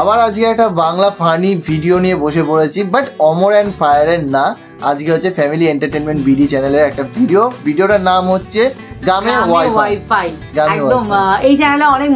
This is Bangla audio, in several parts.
আবার আজকে একটা বাংলা ফানি ভিডিও নিয়ে বসে পড়েছি, বাট অমর অ্যান্ড ফায়ারের না, আজকে হচ্ছে ফ্যামিলি এন্টারটেনমেন্ট বিডি চ্যানেলের একটা ভিডিওটার নাম হচ্ছে গ্রামে ওয়াইফাই। একদম এই চ্যানেলে অনেক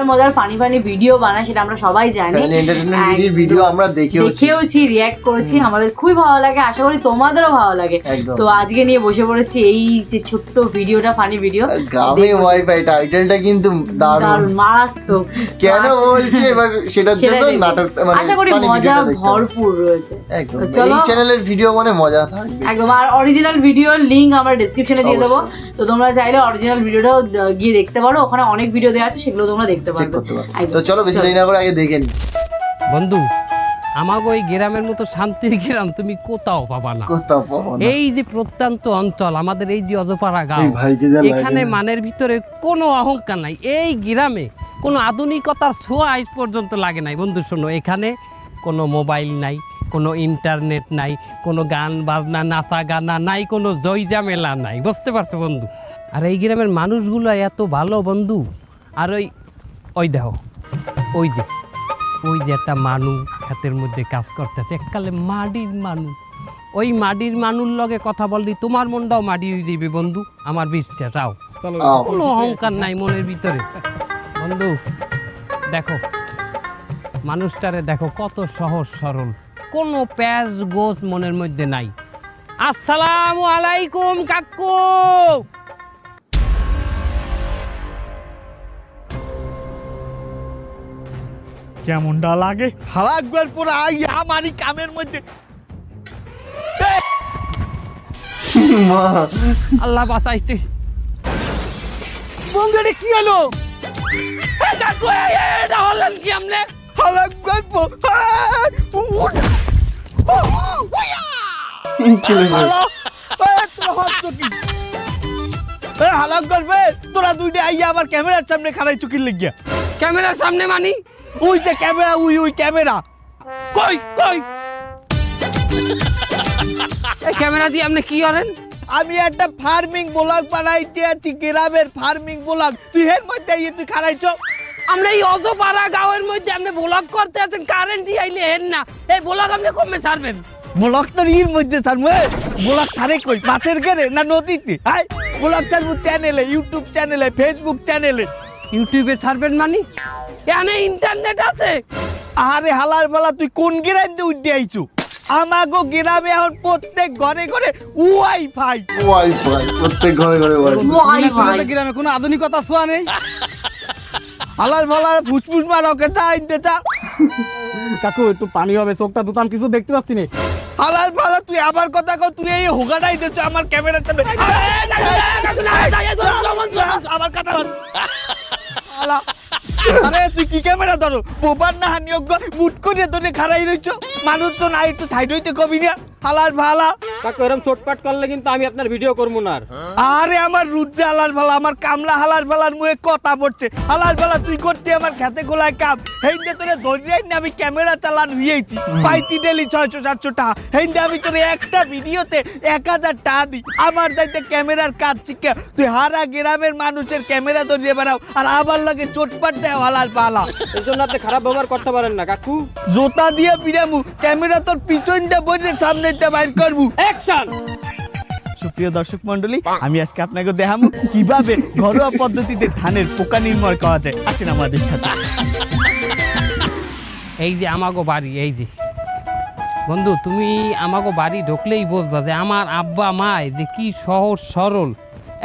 মজার ফানি ভিডিও বানায়, সেটা আমরা সবাই জানি। ফ্যামিলি এন্টারটেনমেন্ট বিডির ভিডিও আমরা দেখেওছি, রিঅ্যাক্ট করেছি, আমাদের খুবই ভালো লাগে, আশা করি তোমাদেরও ভালো লাগে। তো আজকে নিয়ে বসে পড়েছি এই যে ছোট্ট ভিডিওটা, ফানি ভিডিও গ্রামে ওয়াইফাই। টাইটেলটা কিন্তু দারুণ, মারাত্মক। কেন বলছি এবার সেটার জন্য নাটক, মানে আশা করি মজা ভরপুর রয়েছে। একদম এই চ্যানেলের ভিডিও মানে মজা থাকবে একদম। আর অরিজিনাল ভিডিওর লিংক আমরা ডেসক্রিপশনে দিয়ে দেবো, তো তোমরা চাইলে অরিজিনাল ভিডিওটাও গিয়ে দেখতে পারো, ওখানে অনেক ভিডিও দেওয়া আছে, সেগুলো তোমরা দেখতে পারো। তো চলো বেশি দেরি না করে আগে দেখে নি। বন্ধু, আমাকে ওই গ্রামের মতো শান্তির গ্রাম তুমি কোথাও পাবা না। এই যে প্রত্যন্ত অঞ্চল আমাদের, এই যে অজপাড়া গাঁও, এখানে মানের ভিতরে কোনো অহংকার নাই। এই গ্রামে কোনো আধুনিকতার ছোঁয়া আজ পর্যন্ত লাগে নাই। বন্ধু শোনো, এখানে কোনো মোবাইল নাই, কোনো ইন্টারনেট নাই, কোনো গান বাজনা, নাচা গানা নাই, কোনো জয়জামেলা নাই, বুঝতে পারছো বন্ধু? আর এই গ্রামের মানুষগুলো এত ভালো বন্ধু। আর ওই দেখো, ওই যে একটা মানুষ ক্ষেতের মধ্যে কাজ করতেছে, এককালে মাটির মানুষ। ওই মাটির মানুষ লগে কথা বললি তোমার মনটাও মাটি হয়ে যাবে বন্ধু, আমার বিশ্বাস। আও, কোনো অহংকার নাই মনের ভিতরে বন্ধু। দেখো মানুষটারে, দেখো কত সহজ সরল, কোনো প্যাঁচ গোছ মনের মধ্যে নাই। আসসালামু আলাইকুম কাকু। কেমনটা লাগে হালাকবার পুরো আমারই কামের মধ্যে। আল্লাহ বাঁচাইছে বন্ধু, এটা কি হলো? কাকু এটা হলেন কি আমনে? হালাকবার তোরা দুইটা আইয়া আবার ক্যামেরার সামনে খাড়াই চুকির লেগিয়া। ক্যামেরার সামনে মানি? ওই যে ক্যামেরা, ওই ক্যামেরা। কই কই এই ক্যামেরা দিয়ে আপনি কি করেন? আমি একটা ফার্মিং ব্লগ বানাইতে আছি, গ্রামের ফার্মিং ব্লগ। তুই এর মধ্যে তুই খারাইছ? আমরা এই অজপাড়া গাঁয়ের মধ্যে আপনি ব্লগ করতে আছেন, কারেন্ট আইলে হেন না, এই ব্লগ আপনি কমে ছাড়বেন? ব্লগ তো এর মধ্যে ছাড়বো। ব্লগ ছাড়ে কই, মাছের ঘেরে না নদীতে? হাই, ব্লগ ছাড়বো চ্যানেলে, ইউটিউব চ্যানেলে, ফেসবুক চ্যানেলে। ইউটিউবে ছাড়বেন মানে? এখানে ইন্টারনেট আছে? আরে হালার বেলা, তুই কোন গ্রামে উঠে আইছো? আমাগো গ্রামে এখন প্রত্যেক ঘরে ঘরে ওয়াইফাই। প্রত্যেক ঘরে ঘরে ওয়াইফাই। গ্রামে কোনো আধুনিকতা ছোঁয়া নেই। হালার ভালার ফুসফুস মারকে চা আনতে চা। কাকু একটু পানি হবে, চোখটা দুতাম, কিছু দেখতে পাচ্ছি না। হালার ভালা, তুই আবার কথা কও, তুই এই হোগাটাই দিচ্ছ আমার ক্যামেরার সামনে। আমার কথা বল। আরে তুই কি ক্যামেরা ধরো? বোবার না হানিয়োগ্য মুট করে ধরে খাড়াই রইছ। মানুষ তো নাই, একটু সাইড হইতে কবি না। হালার ভালা কাকু এরকম চটপাট করলে কিন্তু আমি আপনার ভিডিও করবো না। আরে আমার রুজ্জা হালার ভালা, আমার কামলা হালার ভালার মুখে কথা পড়ছে। হালার ভালা, তুই করতে আমার খেতে গোলায় কাম। হেইন্দে তোরে ধরিয়াই না আমি ক্যামেরা চালান হইয়েছি, পাইতি ডেলি 600-700 টাকা। হেইন্দে আমি তোরে একটা ভিডিওতে 1000 টাকা দিই। আমার দাইতে ক্যামেরার কাজ শিখে তুই হারা গ্রামের মানুষের ক্যামেরা ধরিয়ে বেড়াও, আর আবার লাগে চটপাট দেয় হালার ভালা। এর জন্য আপনি খারাপ ব্যবহার করতে পারেন না কাকু। জোতা দিয়ে পিরামু, ক্যামেরা তোর পিছনটা বসে সামনে বাইর করবো। অ্যাকশন! সুপ্রিয় দর্শক মন্ডলী, আমি আজকে আপনাকে দেখাবো কিভাবে ঘরোয়া পদ্ধতিতে ধানের পোকা নির্মূল করা যায়। আসেন আমাদের সাথে। এই যে আমাগো বাড়ি, এই যে বন্ধু, তুমি আমাগো বাড়ি ঢুকলেই বুঝবা যে আমার আব্বা মায় যে কি সহজ সরল,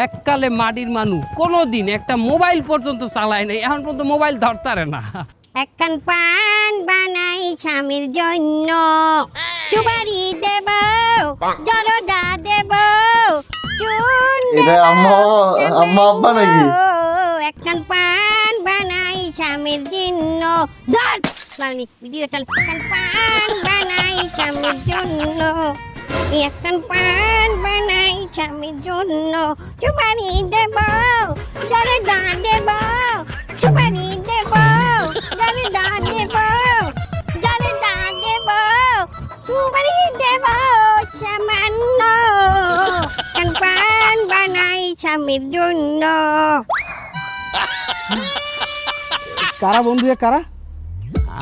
এককালে মাটির মানুষ, কোনোদিন একটা মোবাইল পর্যন্ত চালায় নাই, এখন পর্যন্ত মোবাইল ধরতারে না। একখান পান বানাই স্বামীর জন্য, সুপারি দেব, জরদা দেব, চুন এটা আম্মা আব্বা নাকি? একখান পান বানাই স্বামীর জন্য। ভিডিও চাল। একখান পান বানাই স্বামীর জন্য, একখান পান বানাই স্বামীর জন্য, সুপারি দেব, জরদা দেব, সুপারি দেব, জরদা দেব, জরদা দেব, সুপারি দেব, সামান্য পান বানাই স্বামীর জন্য। কারা বন্ধু, কারা?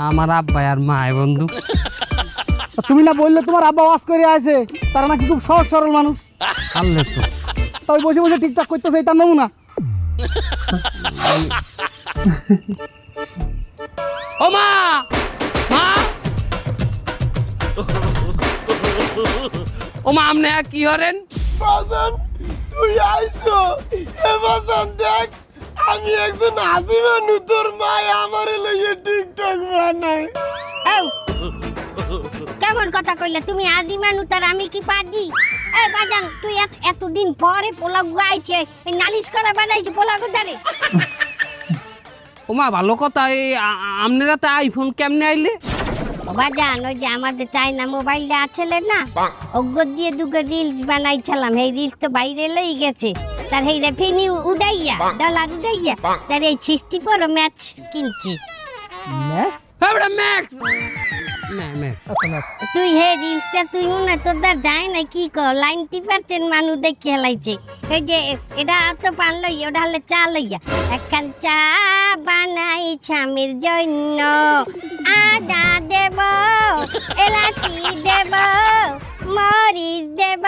আমার আব্বা আর মা বন্ধু। তুমি না বললে তোমার আব্বা ওয়াজ করে আছে, তারা নাকি খুব সহজ সরল মানুষ। আল্লে তো তাই বসে বসে ঠিকঠাক করতেছে তার নমুনা। ও মা, মা, ও মা, আপনি কি হরেন? বাজান তুই আইছো এ বাজান দেখ আমি একজন আজিমানু তোর মা আমারে লইয়ে টিকটক বানায়। কেমন কথা কইলে তুমি আদি মানু তার আমি কি পাজি? এ বাজান তুই এতদিন পরে পোলাও গাইছে এই নালিশ করা বানাইছে পোলাও দারে। ও মা ভালো কথা, এই আপনারা তো আইফোন কেমনে আইলে? বাজান ওই যে আমাদের চাইনা মোবাইলটা আছে না, ওগো দিয়ে দুগো রিলস বানাইছিলাম, এই রিলস তো বাইরে লই গেছে, তার এই রেভিনিউ উড়াইয়া ডলার উড়াইয়া তার এই 64 ম্যাচ কিনছি। ম্যাক্স হ্যাঁ ম্যাক্স, তুই হে রিলসটা তুই না তোর দা যায় না কি কর 90% মানুষ দেখে হেলাইছে। এই যে এটা তো পান লই ওটা হলে চা লইয়া একখান চা বানাই স্বামীর জন্য, আদা দেব এলাচি দেব মরিচ দেব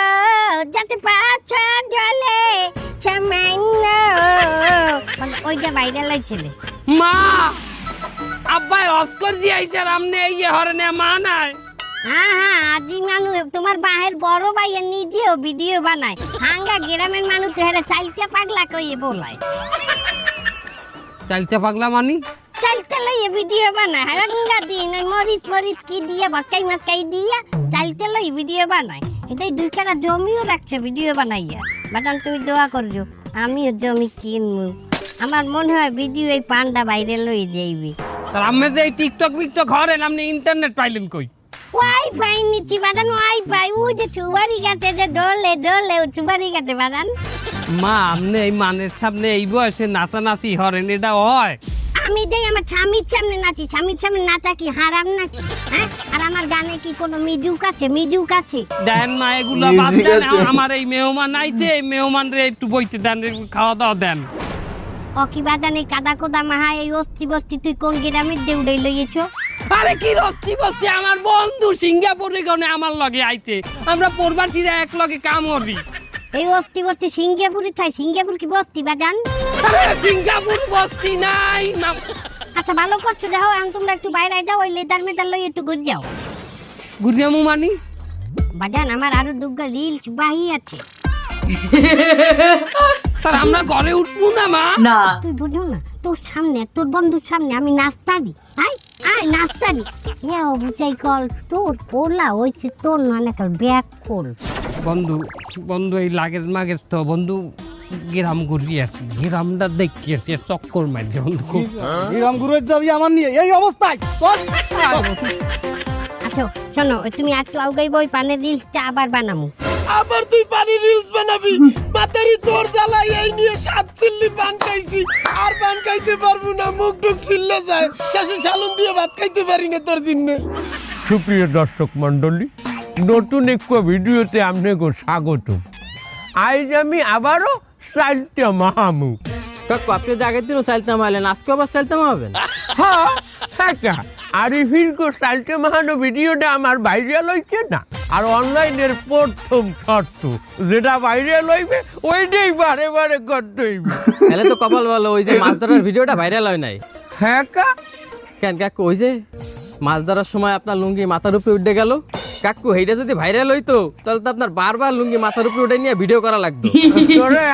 যাতে পাছা জ্বলে সামান্য, ওইটা বাইরে লাইছিলে। মা আব্বাই অস্কর জি আইছে আর আমনে এই যে হরনে মা নাই। হ্যাঁ আজি মানুষ তোমার বাহের বড় ভাইয়ের নিজেও ভিডিও বানায়, হাঙ্গা গ্রামের মানুষ তো হেরা চাইতে পাগলা কইয়ে বলায়। চাইতে পাগলা মানি? চাইতে লইয়ে ভিডিও বানায়, হাঙ্গা দিন ওই মরিচ কি দিয়া বসকাই মাসকাই দিয়া চাইতে লই ভিডিও বানায়। এটাই 2 কাটা জমিও রাখছে ভিডিও বানাইয়া। বাটান তুমি দোয়া করছো আমিও জমি কিনবো, আমার মনে হয় ভিডিও এই পান্ডা বাইরে লই যাইবি। তার আমি যে টিকটক বিকটক হরেন আপনি ইন্টারনেট পাইলেন কই? ওয়াইফাই নিচ্ছি বাদান, ওয়াইফাই ওই যে চুবারি গাতে যে ডলে ডলে চুবারি গাতে বাদান। মা আপনি এই মানের সামনে এই বয়সে নাচানাচি হরেন, এটা হয়? আমি দেই আমার স্বামীর সামনে নাচি, স্বামীর সামনে নাচা কি হারাম নাকি? হ্যাঁ আর আমার গানে কি কোনো মিউজিক আছে? মিউজিক আছে দেন মা এগুলো বাদ দেন, আমার এই মেহমান আইছে, এই মেহমান রে একটু বইতে দেন, খাওয়া দাওয়া দেন। ও কি বাদান এই কাদা কোদা মাহা এই অস্তি বস্তি তুই কোন গ্রামের দেউড়াই লইয়েছো? আরে কি রস্তি বস্তি, আমার বন্ধু সিঙ্গাপুরে গনে আমার লগে আইছে, আমরা প্রবাসীরা এক লগে কাম করি। এই অস্তি বস্তি সিঙ্গাপুরে থাই, সিঙ্গাপুর কি বস্তি বাদান? আরে সিঙ্গাপুর বস্তি নাই। আচ্ছা ভালো করছো, দেখো এখন তোমরা একটু বাইরে যাও, ওই লেদার মেদার লই একটু ঘুরে যাও। গুড়িয়ামু মানি বাদান আমার আরো দুগা রিলস বাহি আছে। স্যার আমরা ঘরে উঠবো না মা? না তুই বুঝো না তোর সামনে তোর বন্ধুর সামনে আমি নাচতারি, আয় আয় নাচতারি। এ বুঝাই কল তোর পোলা হইছে তোর মানে কল ব্যাক কল। বন্ধু বন্ধু এই লাগেজ মাগেজ তো বন্ধু গ্রাম ঘুরি আসি, গ্রামটা দেখি আসি, চক্কর মারছে বন্ধু। গ্রাম ঘুরে যাবি আমার নিয়ে এই অবস্থায়? আচ্ছা শোনো তুমি আর একটু আউগাই বই পানের রিলসটা আবার বানামু। আবার তুই পানি রিলস বানাবি? মাতারি তোর জ্বালাই এই নিয়ে 7 চিল্লি পান খাইছি, আর পান খাইতে পারবো না, মুখ টুক ছিল্লে যায়, শেষে সালুন দিয়ে ভাত খাইতে পারি না তোর জন্য। সুপ্রিয় দর্শক মন্ডলী, নতুন একটু ভিডিওতে আপনাকে স্বাগত। আজ আমি আবারও চালতে মাহামু। কাকু আপনি যে আগের দিনও চালতে মারলেন, আজকে আবার চালতে মারবেন? হ্যাঁ হ্যাঁ, আরিফিন কো চালতে মাহানো ভিডিওটা আমার ভাইরাল হইছে না, আর অনলাইনের প্রথম শর্ত যেটা ভাইরাল হইবে ওইটাই বারে বারে করতে হইবে। তাহলে তো কপাল ভালো, ওই যে মাছ ধরার ভিডিওটা ভাইরাল হয় নাই। হ্যাঁ কা কেন কাকু ওই যে মাছ ধরার সময় আপনার লুঙ্গি মাথার উপরে উঠে গেল, কাকু এইটা যদি ভাইরাল হইতো তাহলে তো আপনার বারবার লুঙ্গি মাথার উপরে উঠে নিয়ে ভিডিও করা লাগতো।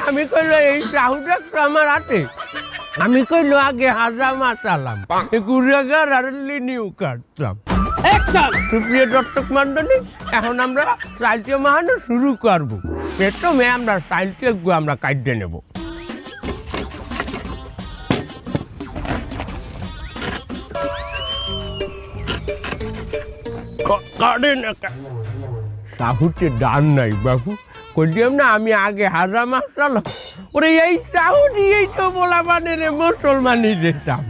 আমি কইলো এই চাহুটা তো আমার হাতে, আমি কইলো আগে হাজা মাছ আলাম, গুড়াগার আর লিনিউ কাটতাম। সুপ্রিয় দর্শক মন্ডলী, এখন আমরা চালতে মাহানো শুরু করবো। প্রথমে আমরা চালতে আমরা কাটতে নেব। সাহুতে ডান নাই বাবু, কইলাম না আমি আগে হাজা মাছ চালাম, ওরে এই সাহু দিয়েই তো বলা মানে রে মুসলমানি যেতাম।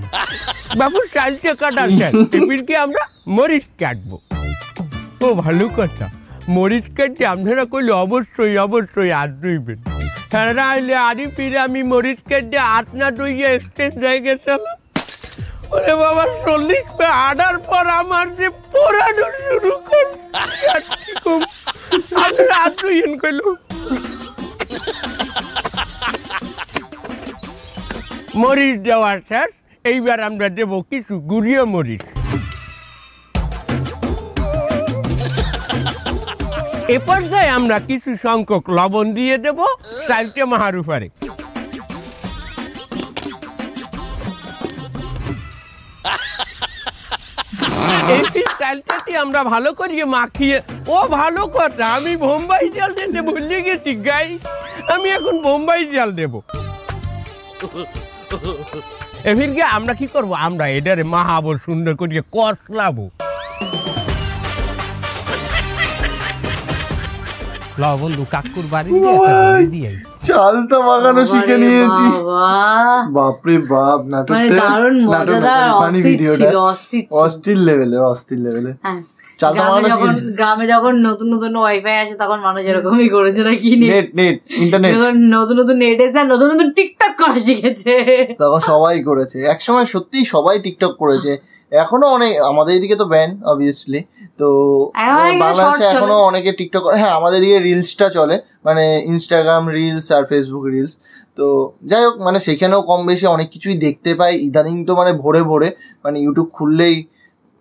বাবু চালতে কাটা শেষ, এপিলকে আমরা মরিচ কাটবো। ও ভালো কথা, মরিচ কাটতে আপনারা কইলে অবশ্যই অবশ্যই হাত ধুইবেন। হ্যাঁ আইলে আরি ফিরে আমি মরিচ কাটতে হাত না ধুইয়ে এক্সচেঞ্জ হয়ে গেছিলাম। ওরে বাবা 40 পে আডার পর আমার যে পোড়ানো শুরু করছে আমি রাতুইন কইলো মরিচ দেওয়ার শেষ, এইবার আমরা দেব কিছু গুঁড়িয়ে মরিচ। এ পর্যায়ে আমরা কিছু সংখ্যক লবণ দিয়ে দেব চালতে মাহার উপরে। এই চালটাটি আমরা ভালো করিয়ে মাখিয়ে, ও ভালো কথা, আমি বোম্বাই চাল দিতে ভুলে গেছি গাই, আমি এখন বোম্বাই চাল দেব। এফিরকে আমরা কি করব, আমরা এটারে মাহাবো সুন্দর করিয়ে কষলাবো। লও বন্ধু কাকুর বাড়ি দিয়ে চালটা মাখানো শিখে নিয়েছি। বাপরে বাপ, অস্থির লেভেলের। গ্রামে যখন নতুন নতুন ওয়াইফাই আসে তখন মানুষ এরকমই করেছে নাকি, নেট ইন্টারনেট নতুন নতুন নেট এসে নতুন নতুন টিকটক করা শিখেছে, তখন সবাই করেছে। একসময় সত্যি সবাই টিকটক করেছে, এখনো অনেক, আমাদের এদিকে তো ব্যান অবভিয়াসলি, তো বাংলাদেশে এখনো অনেকে টিকটক করে। হ্যাঁ, আমাদের এদিকে রিলসটা চলে, মানে ইনস্টাগ্রাম রিলস আর ফেসবুক রিলস। তো যাই হোক, মানে সেখানেও কম বেশি অনেক কিছুই দেখতে পাই ইদানিং। তো মানে ভোরে ভোরে মানে ইউটিউব খুললেই,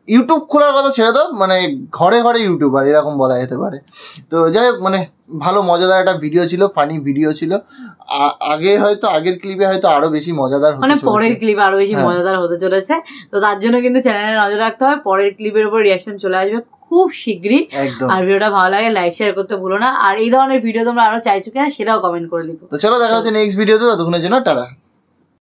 ইউটিউব খোলার কথা ছেড়ে দাও, মানে ঘরে ঘরে ইউটিউবার এরকম বলা যেতে পারে। তো যাই হোক, মানে ভালো মজাদার একটা ভিডিও ছিল, ফানি ভিডিও ছিল। আগে হয়তো আগের ক্লিপে হয়তো আরো বেশি মজাদার হতে চলেছে, পরের ক্লিপে আরো বেশি মজাদার হতে চলেছে। তো তার জন্য কিন্তু চ্যানেলে নজর রাখতে হবে, পরের ক্লিপের উপর রিয়াকশন চলে আসবে খুব শীঘ্রই। আর ভিডিওটা ভালো লাগে লাইক শেয়ার করতে ভুলো না, আর এই ধরনের ভিডিও তোমরা আরো চাইছো কিনা সেটাও কমেন্ট করে লিখো। তো চলো দেখা হচ্ছে নেক্সট ভিডিওতে, ততক্ষণের জন্য টাটা।